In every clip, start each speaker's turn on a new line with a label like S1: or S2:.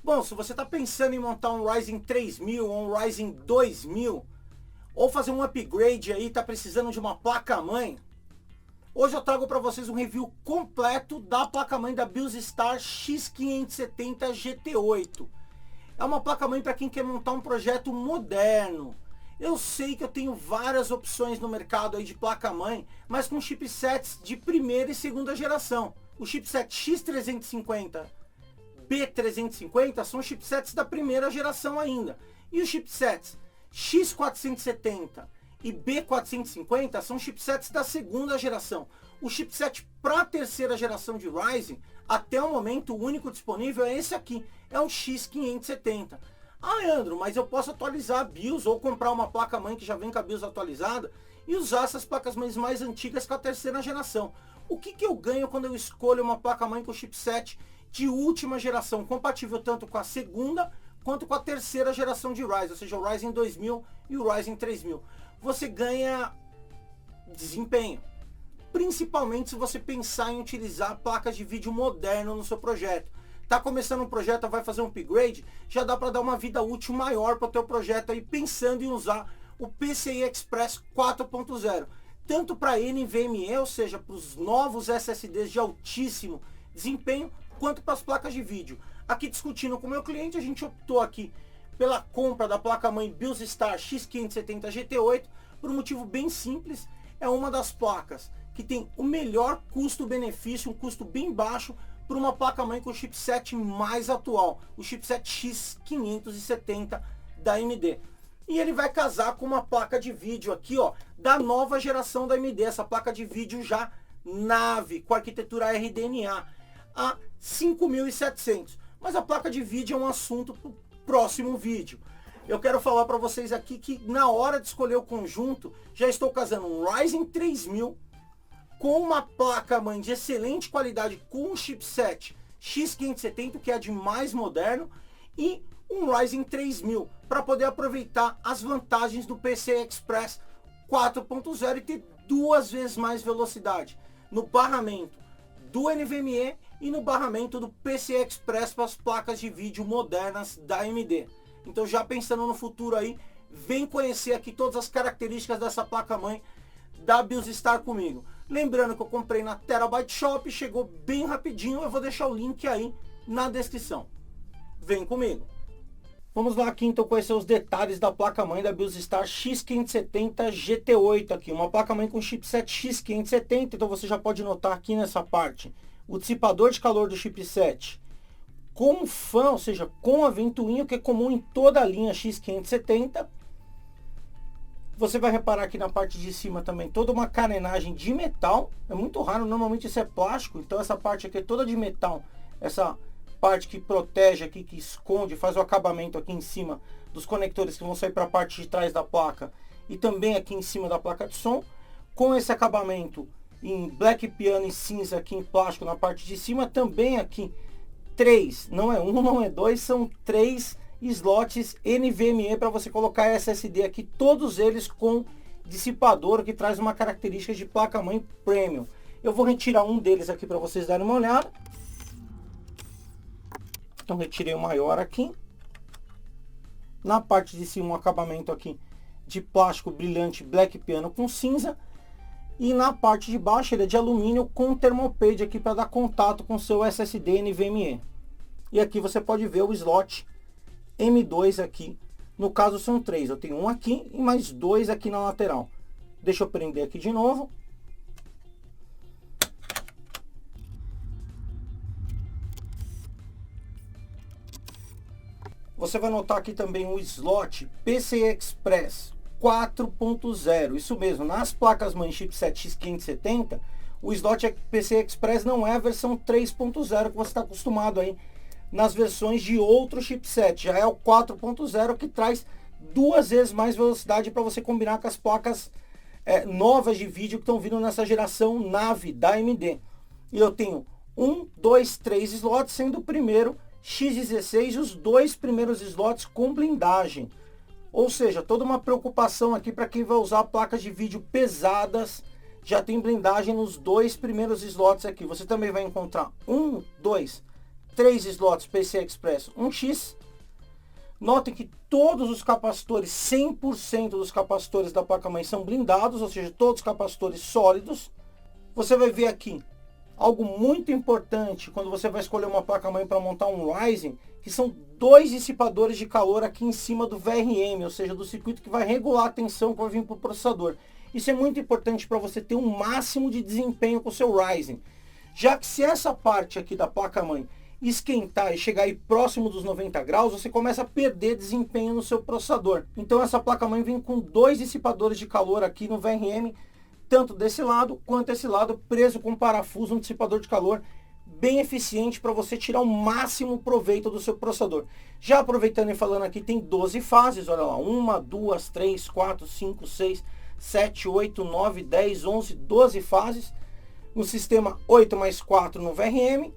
S1: Bom, se você está pensando em montar um Ryzen 3000 ou um Ryzen 2000, ou fazer um upgrade aí, está precisando de uma placa-mãe, hoje eu trago para vocês um review completo da placa-mãe da Biostar X570 GT8. É uma placa-mãe para quem quer montar um projeto moderno. Eu sei que eu tenho várias opções no mercado aí de placa-mãe, mas com chipsets de primeira e segunda geração. O chipset X350, B350 são chipsets da primeira geração ainda. E os chipsets X470 e B450 são chipsets da segunda geração. O chipset para a terceira geração de Ryzen, até o momento, o único disponível é esse aqui, é o X570. Ah, Leandro, mas eu posso atualizar a BIOS ou comprar uma placa-mãe que já vem com a BIOS atualizada e usar essas placas-mães mais antigas com a terceira geração. O que eu ganho quando eu escolho uma placa-mãe com chipset de última geração, compatível tanto com a segunda quanto com a terceira geração de Ryzen, ou seja, o Ryzen 2000 e o Ryzen 3000? Você ganha desempenho, principalmente se você pensar em utilizar placas de vídeo moderno no seu projeto. Tá começando um projeto, vai fazer um upgrade, já dá para dar uma vida útil maior para o teu projeto aí, pensando em usar o PCI Express 4.0, tanto para NVMe, ou seja, para os novos SSDs de altíssimo desempenho, quanto para as placas de vídeo. Aqui discutindo com o meu cliente, a gente optou aqui pela compra da placa-mãe Biostar X570 GT8 por um motivo bem simples. É uma das placas que tem o melhor custo-benefício, um custo bem baixo para uma placa-mãe com o chipset mais atual, o chipset X570 da AMD. E ele vai casar com uma placa de vídeo aqui, ó, da nova geração da AMD, essa placa de vídeo já nave, com arquitetura RDNA, a 5700. Mas a placa de vídeo é um assunto para o próximo vídeo. Eu quero falar para vocês aqui que na hora de escolher o conjunto, já estou casando um Ryzen 3000 com uma placa-mãe de excelente qualidade com um chipset X570, que é a de mais moderno, e um Ryzen 3000, para poder aproveitar as vantagens do PCI Express 4.0 e ter 2 vezes mais velocidade no barramento do NVMe e no barramento do PCI Express para as placas de vídeo modernas da AMD. Então, já pensando no futuro aí, vem conhecer aqui todas as características dessa placa-mãe da Biostar comigo. Lembrando que eu comprei na Terabyte Shop, chegou bem rapidinho, eu vou deixar o link aí na descrição. Vem comigo. Vamos lá aqui então conhecer os detalhes da placa-mãe da Biostar X570 GT8 aqui. Uma placa-mãe com chipset X570, então você já pode notar aqui nessa parte o dissipador de calor do chipset com fan, ou seja, com a ventoinha, que é comum em toda a linha X570. Você vai reparar aqui na parte de cima também toda uma carenagem de metal. É muito raro, normalmente isso é plástico, então essa parte aqui é toda de metal. Essa parte que protege aqui, que esconde, faz o acabamento aqui em cima dos conectores que vão sair para a parte de trás da placa e também aqui em cima da placa de som, com esse acabamento em black piano e cinza aqui em plástico na parte de cima. Também aqui 3, não é um, não é dois, são 3 slots NVMe para você colocar SSD aqui, todos eles com dissipador, que traz uma característica de placa-mãe premium. Eu vou retirar um deles aqui para vocês darem uma olhada. Então retirei o maior aqui. Na parte de cima um acabamento aqui de plástico brilhante black piano com cinza. E na parte de baixo ele é de alumínio com termopad aqui para dar contato com o seu SSD NVMe. E aqui você pode ver o slot M2 aqui. No caso são 3, eu tenho um aqui e mais 2 aqui na lateral. Deixa eu prender aqui de novo. Você vai notar aqui também o slot PCI Express 4.0, isso mesmo, nas placas-mãe chipset X570, o slot PCI Express não é a versão 3.0 que você está acostumado aí nas versões de outro chipset, já é o 4.0, que traz 2 vezes mais velocidade para você combinar com as placas novas de vídeo que estão vindo nessa geração nave da AMD. E eu tenho 1, 2, 3 slots, sendo o primeiro X16 e os 2 primeiros slots com blindagem. Ou seja, toda uma preocupação aqui para quem vai usar placas de vídeo pesadas. Já tem blindagem nos 2 primeiros slots aqui. Você também vai encontrar 1, 2, 3 slots PCI Express 1x. Notem que todos os capacitores, 100% dos capacitores da placa-mãe são blindados, ou seja, todos os capacitores sólidos. Você vai ver aqui algo muito importante quando você vai escolher uma placa-mãe para montar um Ryzen, que são 2 dissipadores de calor aqui em cima do VRM, ou seja, do circuito que vai regular a tensão que vai vir para o processador. Isso é muito importante para você ter um máximo de desempenho com o seu Ryzen, já que se essa parte aqui da placa-mãe esquentar e chegar aí próximo dos 90 graus, você começa a perder desempenho no seu processador. Então essa placa-mãe vem com 2 dissipadores de calor aqui no VRM, tanto desse lado quanto desse lado, preso com parafuso, um dissipador de calor bem eficiente para você tirar o máximo proveito do seu processador. Já aproveitando e falando aqui, tem 12 fases, olha lá, 1, 2, 3, 4, 5, 6, 7, 8, 9, 10, 11, 12 fases, no sistema 8 mais 4 no VRM.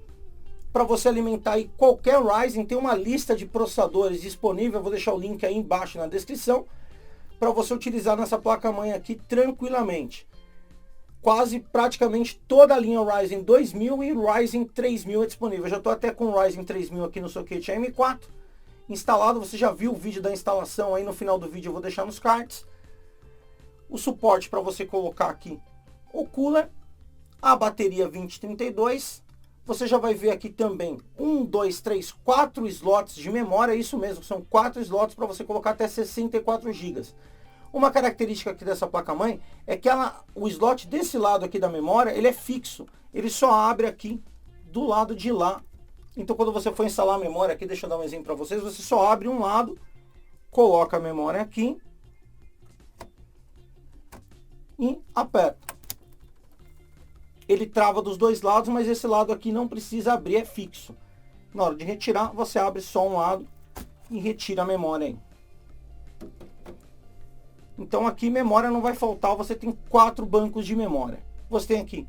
S1: Para você alimentar aí qualquer Ryzen, tem uma lista de processadores disponível, eu vou deixar o link aí embaixo na descrição, para você utilizar nessa placa-mãe aqui tranquilamente. Quase praticamente toda a linha Ryzen 2000 e Ryzen 3000 é disponível. Eu já estou até com o Ryzen 3000 aqui no socket AM4 instalado. Você já viu o vídeo da instalação aí, no final do vídeo eu vou deixar nos cards. O suporte para você colocar aqui o cooler, a bateria 2032. Você já vai ver aqui também 1, 2, 3, 4 slots de memória, isso mesmo, são 4 slots para você colocar até 64 GB. Uma característica aqui dessa placa-mãe é que o slot desse lado aqui da memória, ele é fixo, ele só abre aqui do lado de lá. Então quando você for instalar a memória aqui, deixa eu dar um exemplo para vocês, você só abre um lado, coloca a memória aqui e aperta. Ele trava dos dois lados, mas esse lado aqui não precisa abrir, é fixo. Na hora de retirar, você abre só um lado e retira a memória aí. Então aqui memória não vai faltar, você tem 4 bancos de memória. Você tem aqui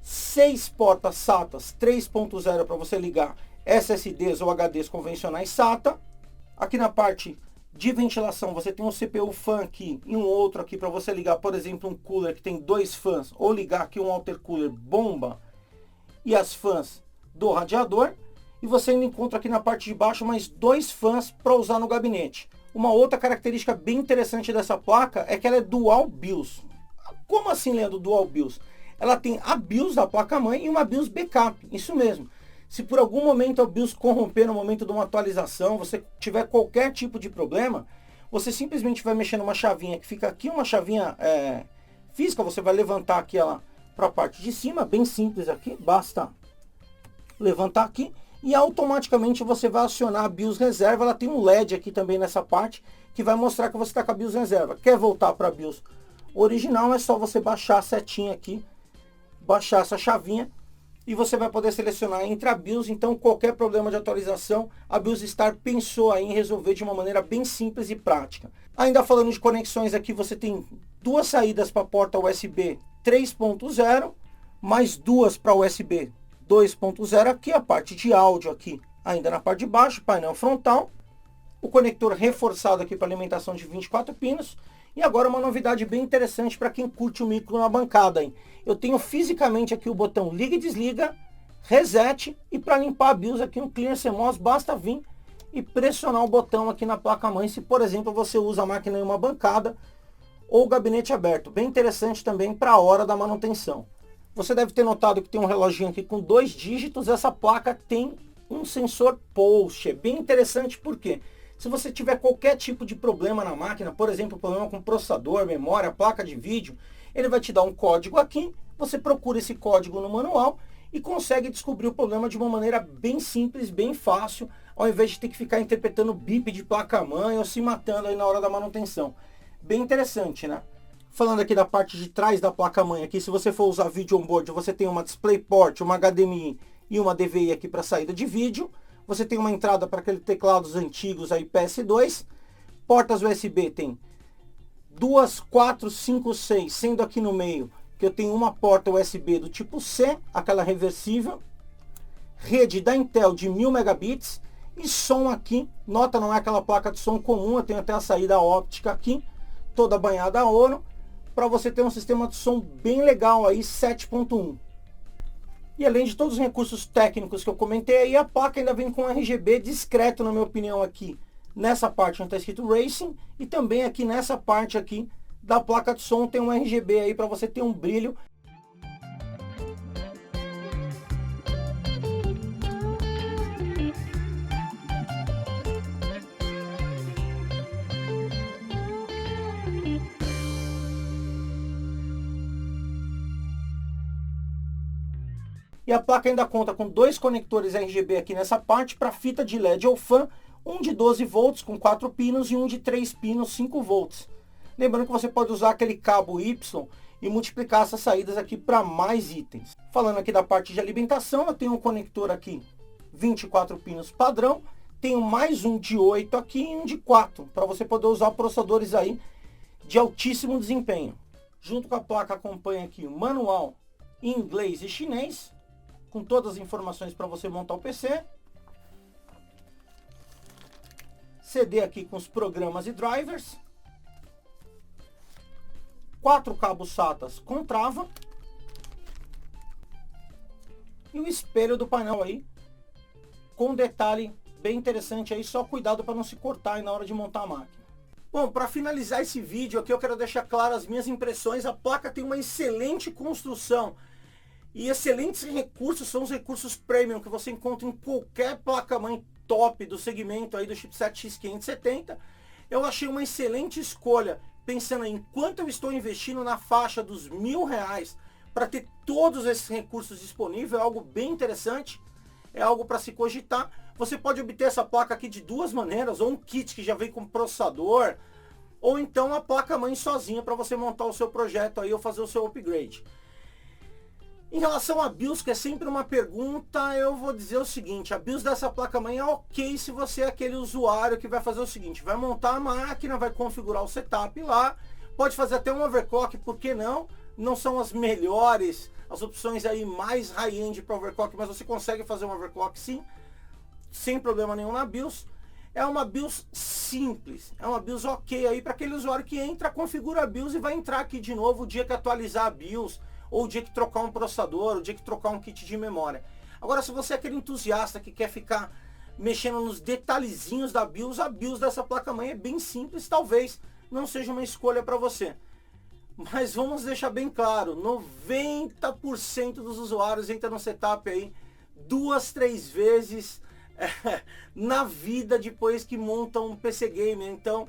S1: 6 portas SATAs 3.0 para você ligar SSDs ou HDs convencionais SATA. Aqui na parte de ventilação você tem um CPU fan aqui e um outro aqui para você ligar, por exemplo, um cooler que tem 2 fãs, ou ligar aqui um intercooler bomba e as fãs do radiador. E você ainda encontra aqui na parte de baixo mais 2 fãs para usar no gabinete. Uma outra característica bem interessante dessa placa é que ela é Dual BIOS. Como assim, Leandro, Dual BIOS? Ela tem a BIOS da placa-mãe e uma BIOS backup, isso mesmo. Se por algum momento a BIOS corromper no momento de uma atualização, você tiver qualquer tipo de problema, você simplesmente vai mexer numa chavinha que fica aqui, uma chavinha física, você vai levantar aqui ela para a parte de cima, bem simples aqui, basta levantar aqui e automaticamente você vai acionar a BIOS reserva. Ela tem um LED aqui também nessa parte que vai mostrar que você está com a BIOS reserva. Quer voltar para a BIOS original, é só você baixar a setinha aqui, baixar essa chavinha e você vai poder selecionar entre a BIOS. Então qualquer problema de atualização, a BIOS Star pensou aí em resolver de uma maneira bem simples e prática. Ainda falando de conexões aqui, você tem 2 saídas para a porta USB 3.0, mais 2 para USB 2.0 aqui, a parte de áudio aqui ainda na parte de baixo, painel frontal, o conector reforçado aqui para alimentação de 24 pinos. E agora uma novidade bem interessante para quem curte o micro na bancada, hein? Eu tenho fisicamente aqui o botão liga e desliga, reset, e para limpar a BIOS aqui um Cleaner CMOS, basta vir e pressionar o botão aqui na placa-mãe, se por exemplo você usa a máquina em uma bancada ou gabinete aberto. Bem interessante também para a hora da manutenção. Você deve ter notado que tem um reloginho aqui com 2 dígitos, essa placa tem um sensor pulse, é bem interessante porque se você tiver qualquer tipo de problema na máquina, por exemplo, problema com processador, memória, placa de vídeo, ele vai te dar um código aqui, você procura esse código no manual e consegue descobrir o problema de uma maneira bem simples, bem fácil, ao invés de ter que ficar interpretando bip de placa-mãe ou se matando aí na hora da manutenção. Bem interessante, né? Falando aqui da parte de trás da placa-mãe aqui, se você for usar vídeo on-board, você tem uma DisplayPort, uma HDMI e uma DVI aqui para saída de vídeo. Você tem uma entrada para aqueles teclados antigos aí PS2. Portas USB tem 2, 4, 5, 6, sendo aqui no meio que eu tenho uma porta USB do tipo C, aquela reversível. Rede da Intel de 1000 megabits. E som aqui, nota, não é aquela placa de som comum, eu tenho até a saída óptica aqui, toda banhada a ouro, para você ter um sistema de som bem legal aí, 7.1. E além de todos os recursos técnicos que eu comentei aí, a placa ainda vem com um RGB discreto, na minha opinião, aqui. Nessa parte onde está escrito Racing e também aqui nessa parte aqui da placa de som tem um RGB aí para você ter um brilho. E a placa ainda conta com dois conectores RGB aqui nessa parte para fita de LED ou fan, um de 12 volts com 4 pinos e um de 3 pinos 5 volts. Lembrando que você pode usar aquele cabo Y e multiplicar essas saídas aqui para mais itens. Falando aqui da parte de alimentação, eu tenho um conector aqui 24 pinos padrão, tenho mais um de 8 aqui e um de 4, para você poder usar processadores aí de altíssimo desempenho. Junto com a placa acompanha aqui o manual em inglês e chinês, com todas as informações para você montar o PC. CD aqui com os programas e drivers. 4 cabos SATAs com trava. E o espelho do painel aí, com detalhe bem interessante aí, só cuidado para não se cortar aí na hora de montar a máquina. Bom, para finalizar esse vídeo aqui, eu quero deixar claro as minhas impressões. A placa tem uma excelente construção. E excelentes recursos são os recursos premium que você encontra em qualquer placa-mãe top do segmento aí do chipset X570. Eu achei uma excelente escolha, pensando em quanto eu estou investindo na faixa dos R$1.000 para ter todos esses recursos disponíveis. É algo bem interessante, é algo para se cogitar. Você pode obter essa placa aqui de duas maneiras, ou um kit que já vem com processador, ou então a placa-mãe sozinha para você montar o seu projeto aí ou fazer o seu upgrade. Em relação a BIOS, que é sempre uma pergunta, eu vou dizer o seguinte: a BIOS dessa placa-mãe é ok se você é aquele usuário que vai fazer o seguinte, vai montar a máquina, vai configurar o setup lá, pode fazer até um overclock, por que não? Não são as melhores, as opções aí mais high-end para overclock, mas você consegue fazer um overclock sim, sem problema nenhum na BIOS. É uma BIOS simples, é uma BIOS ok aí para aquele usuário que entra, configura a BIOS e vai entrar aqui de novo o dia que atualizar a BIOS, ou o dia que trocar um processador, o dia que trocar um kit de memória. Agora, se você é aquele entusiasta que quer ficar mexendo nos detalhezinhos da BIOS, a BIOS dessa placa-mãe é bem simples, talvez não seja uma escolha para você. Mas vamos deixar bem claro, 90% dos usuários entram no setup aí 2, 3 vezes na vida depois que montam um PC Gamer. Então,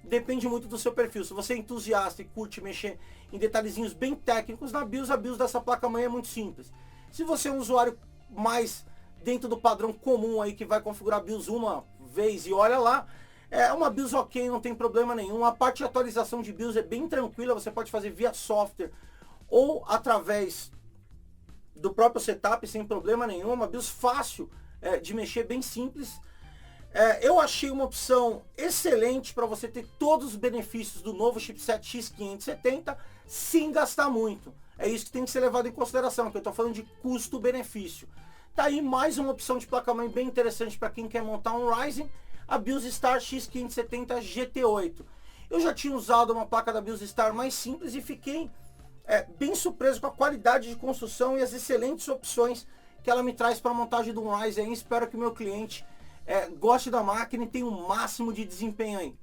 S1: depende muito do seu perfil. Se você é entusiasta e curte mexer em detalhezinhos bem técnicos na BIOS, a BIOS dessa placa-mãe é muito simples. Se você é um usuário mais dentro do padrão comum aí, que vai configurar a BIOS uma vez e olha lá, é uma BIOS ok, não tem problema nenhum. A parte de atualização de BIOS é bem tranquila, você pode fazer via software ou através do próprio setup sem problema nenhum. Uma BIOS fácil de mexer, bem simples. Eu achei uma opção excelente para você ter todos os benefícios do novo chipset X570 sem gastar muito. É isso que tem que ser levado em consideração, que eu estou falando de custo-benefício. Tá aí mais uma opção de placa-mãe bem interessante para quem quer montar um Ryzen, a BIOS Star X570 GT8. Eu já tinha usado uma placa da BIOS Star mais simples e fiquei bem surpreso com a qualidade de construção e as excelentes opções que ela me traz para a montagem de um Ryzen. Espero que o meu cliente goste da máquina e tenha o máximo de desempenho aí.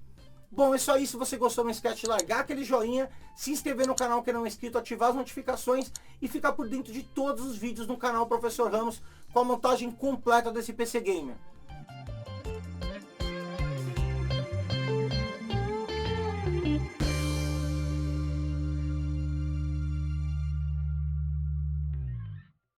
S1: Bom, é isso aí. Se você gostou, não esquece de largar aquele joinha, se inscrever no canal que não é inscrito, ativar as notificações e ficar por dentro de todos os vídeos no canal Professor Ramos com a montagem completa desse PC Gamer.